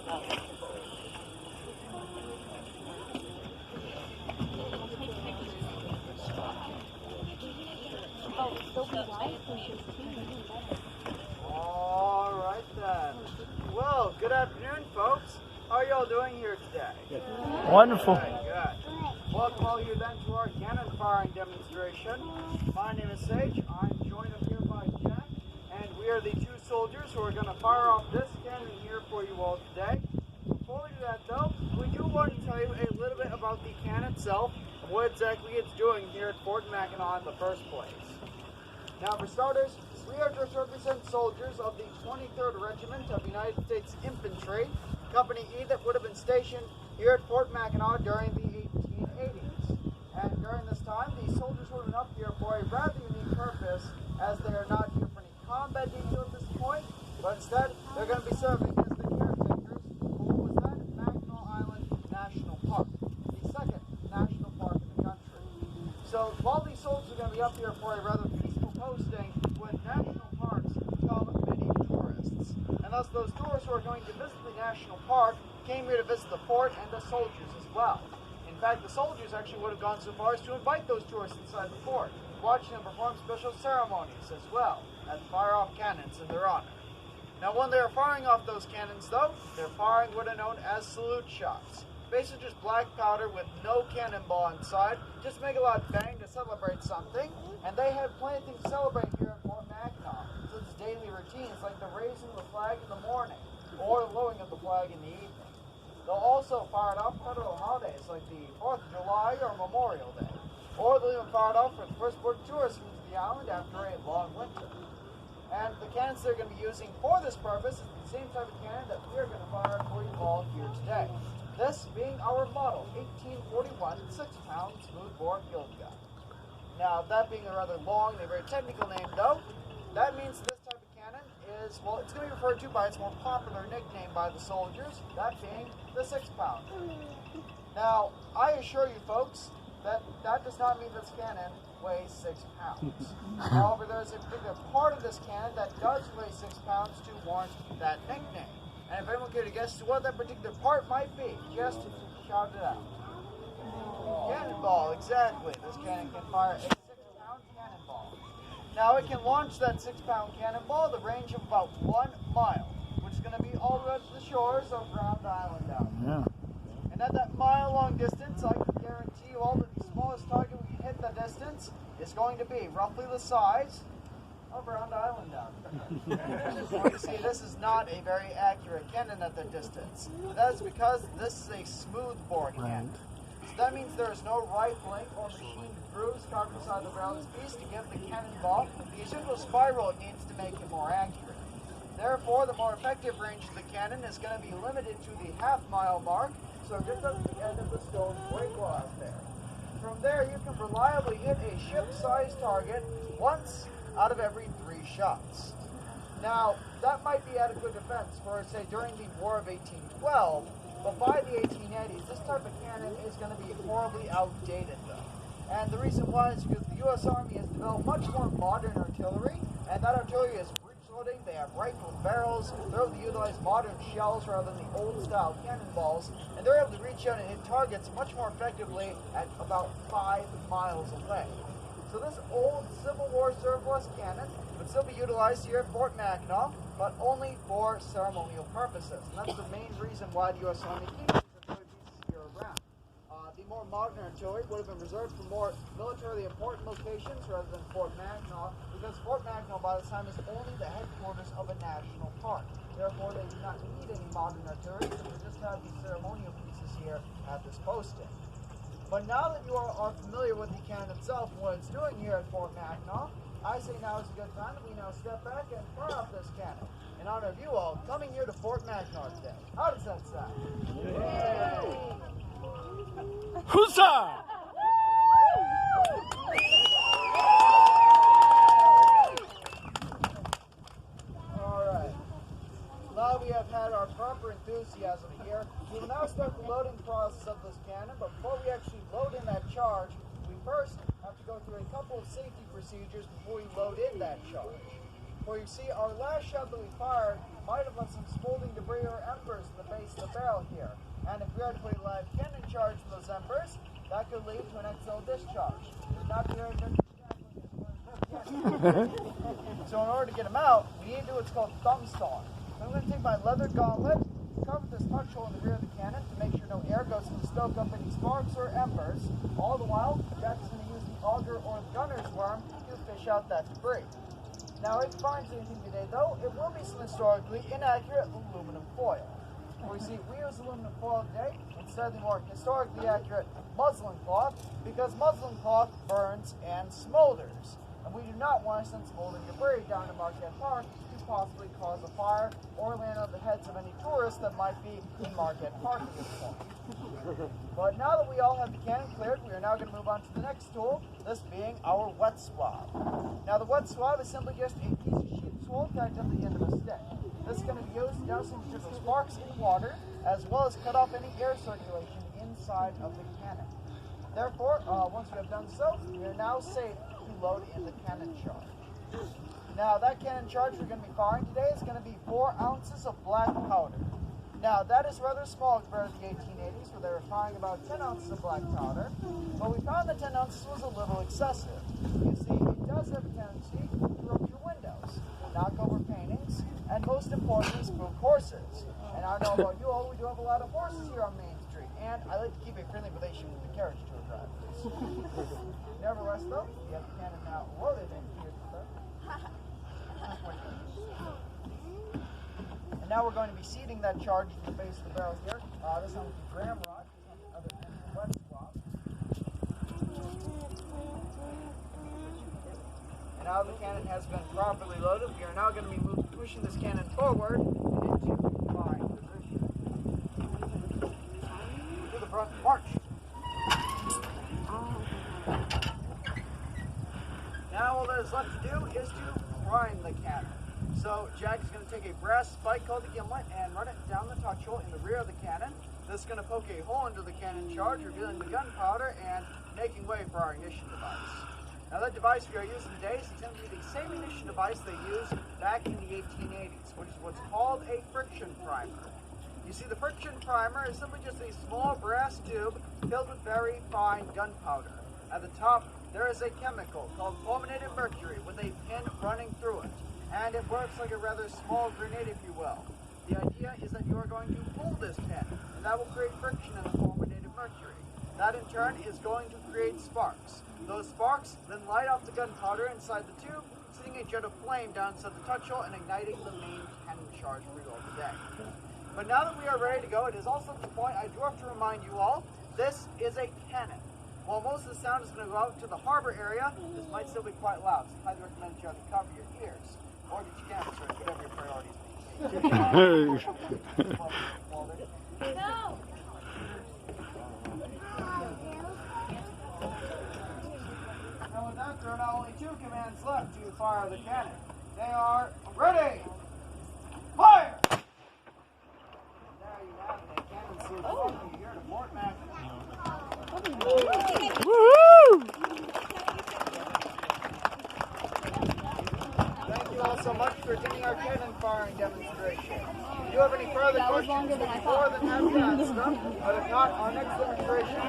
All right then. Well, good afternoon, folks. How are y'all doing here today? Good. Wonderful. Good. Welcome all you then to our cannon firing demonstration. My name is Sage. I'm joined up here by Jack, and we are the two soldiers who are going to fire off this cannon here for you all today. Before we do that, though, we do want to tell you a little bit about the cannon itself and what exactly it's doing here at Fort Mackinac in the first place. Now, for starters, we are just represent soldiers of the 23rd Regiment of United States Infantry, Company E, that would have been stationed here at Fort Mackinac during the 1880s. And during this time, these soldiers would have been up here for a rather unique purpose, as they are not here for any combat detail at this point, but instead, they're going to be serving as the caretakers for what was then Mackinac Island National Park, the second national park in the country. So, while these soldiers are going to be up here for a rather peaceful posting, with national parks come many tourists. And thus those tourists who are going to visit the national park came here to visit the fort and the soldiers as well. In fact, the soldiers actually would have gone so far as to invite those tourists inside the fort, watching them perform special ceremonies as well, and fire off cannons in their honor. Now when they are firing off those cannons though, they're firing what are known as salute shots. Basically just black powder with no cannonball inside, just to make a loud bang to celebrate something. And they have plenty of things to celebrate here at Fort Mackinac. So it's daily routines like the raising of the flag in the morning, or the lowering of the flag in the evening. They'll also fire it off federal holidays like the 4th of July or Memorial Day. Or they'll even fire it off for the first board tourists into the island after a long winter. And the cannons they're going to be using for this purpose is the same type of cannon that we're going to fire for you all here today. This being our model 1841 6-pound smoothbore field gun. Now, that being a rather long and a very technical name, though, that means this type of cannon is, well, it's going to be referred to by its more popular nickname by the soldiers, that being the 6-pound. Now, I assure you, folks, that does not mean this cannon weighs 6 pounds. However, there's a particular part of this cannon that does weigh 6 pounds to warrant that nickname. And if anyone cared to guess what that particular part might be, just shout it out. Cannonball, exactly. This cannon can fire a 6-pound cannonball. Now it can launch that 6-pound cannonball at the range of about 1 mile, which is going to be all the way to the shores of Round Island down there. Yeah. And at that mile-long distance, I can guarantee you all that the smallest target we can hit that distance is going to be roughly the size of Round Island down there. You see, this is not a very accurate cannon at that distance. That is because this is a smoothbore cannon. So that means there is no rifling or machined grooves carved inside the barrel piece to give the cannonball the usual spiral it needs to make it more accurate. Therefore, the more effective range of the cannon is going to be limited to the half-mile mark, so just up to the end of the stone breakwall out there. From there, you can reliably hit a ship-sized target once out of every 3 shots. Now, that might be adequate defense for, say, during the War of 1812, but by the 1880s, this type of cannon is going to be horribly outdated, though. And the reason why is because the U.S. Army has developed much more modern artillery, and that artillery is breech-loading, they have rifled barrels, they're able to utilize modern shells rather than the old-style cannonballs, and they're able to reach out and hit targets much more effectively at about 5 miles away. So this old Civil War surplus cannon would still be utilized here at Fort Mackinac, but only for ceremonial purposes. And that's the main reason why the U.S. Army keeps these artillery pieces here around. The more modern artillery would have been reserved for more militarily important locations rather than Fort Mackinac, because Fort Mackinac by this time is only the headquarters of a national park. Therefore, they do not need any modern artillery, so they just have these ceremonial pieces here at this posting. But now that you are familiar with the cannon itself and what it's doing here at Fort Mackinac, I say now is a good time that we now step back and fire off this cannon in honor of you all coming here to Fort Mackinac today. How does that sound? Yay! Huzzah! Alright. Now we have had our proper enthusiasm here. We will now start the loading process of this cannon, but before we actually load in that charge, we first have to go through a couple of safety procedures before we load in that charge. For you see, our last shot that we fired might have left some smoldering debris or embers in the base base of the barrel here. And if we are to put a live cannon charge in those embers, that could lead to an accidental discharge. Not very good. So in order to get them out, we need to do what's called thumb sawing. I'm going to take my leather gauntlet, cover this touch hole in the rear of the cannon to make sure no air goes to stoke up any sparks or embers. All the while, Jack's going to use the auger or the gunner's worm to fish out that debris. Now, if it finds anything today, though, it will be some historically inaccurate aluminum foil. We see we use aluminum foil today instead of the more historically accurate muslin cloth because muslin cloth burns and smolders. And we do not want to send smoldering debris down to Mackinac Park to possibly cause a fire or land on the heads of any tourists that might be in Mackinac Park at this point. But now that we all have the cannon cleared, we are now going to move on to the next tool, this being our wet swab. Now the wet swab is simply just a piece of sheet wool tied to the end of a stick. This is going to be used to douse individual sparks in water, as well as cut off any air circulation inside of the cannon. Therefore, once we have done so, we are now safe to load in the cannon charge. Now, that cannon charge we're going to be firing today is going to be 4 ounces of black powder. Now, that is rather small compared to the 1880s, where they were firing about 10 ounces of black powder, but we found that 10 ounces was a little excessive. You see, it does have a tendency to rupture windows, knock over paintings, and most importantly, spook horses. And I don't know about you all, we do have a lot of horses here on Main Street, and I like to keep a friendly relation with the carriage tour drivers. Nevertheless, though, we have the cannon now loaded in here. And now we're going to be seating that charge to the base of the barrel here. This one with the gram rod, this one with the other end of the wet swab. And now the cannon has been properly loaded, we are now going to be pushing this cannon forward into firing position. To the front, march! Now all that is left to do is to prime the cannon. So Jack is going to take a brass spike called the gimlet and run it down the touch hole in the rear of the cannon. This is going to poke a hole into the cannon charge, revealing the gunpowder and making way for our ignition device. Now that device we are using today is intended to be the same ignition device they used back in the 1880s, which is what's called a friction primer. You see, the friction primer is simply just a small brass tube filled with very fine gunpowder. At the top, there is a chemical called fulminated mercury with a pin running through it, and it works like a rather small grenade, if you will. The idea is that you are going to pull this pin, and that will create friction in the fulminated mercury. That in turn is going to create sparks. Those sparks then light off the gunpowder inside the tube, sending a jet of flame down inside the touch hole and igniting the main cannon charge for you all today. But now that we are ready to go, it is also the point I do have to remind you all, this is a cannon. While most of the sound is going to go out to the harbor area, this might still be quite loud, so I highly recommend that you either cover your ears or get your cameras ready, whatever your priorities may be. No! Now with that, there are now only 2 commands left to fire the cannon. They are ready! Fire! And there you have it, a cannon salute from here to Fort Mackinac. Woohoo! Thank you all so much for attending our cannon firing demonstration. If you have any further questions, we're more than happy to answer them. But if not, our next demonstration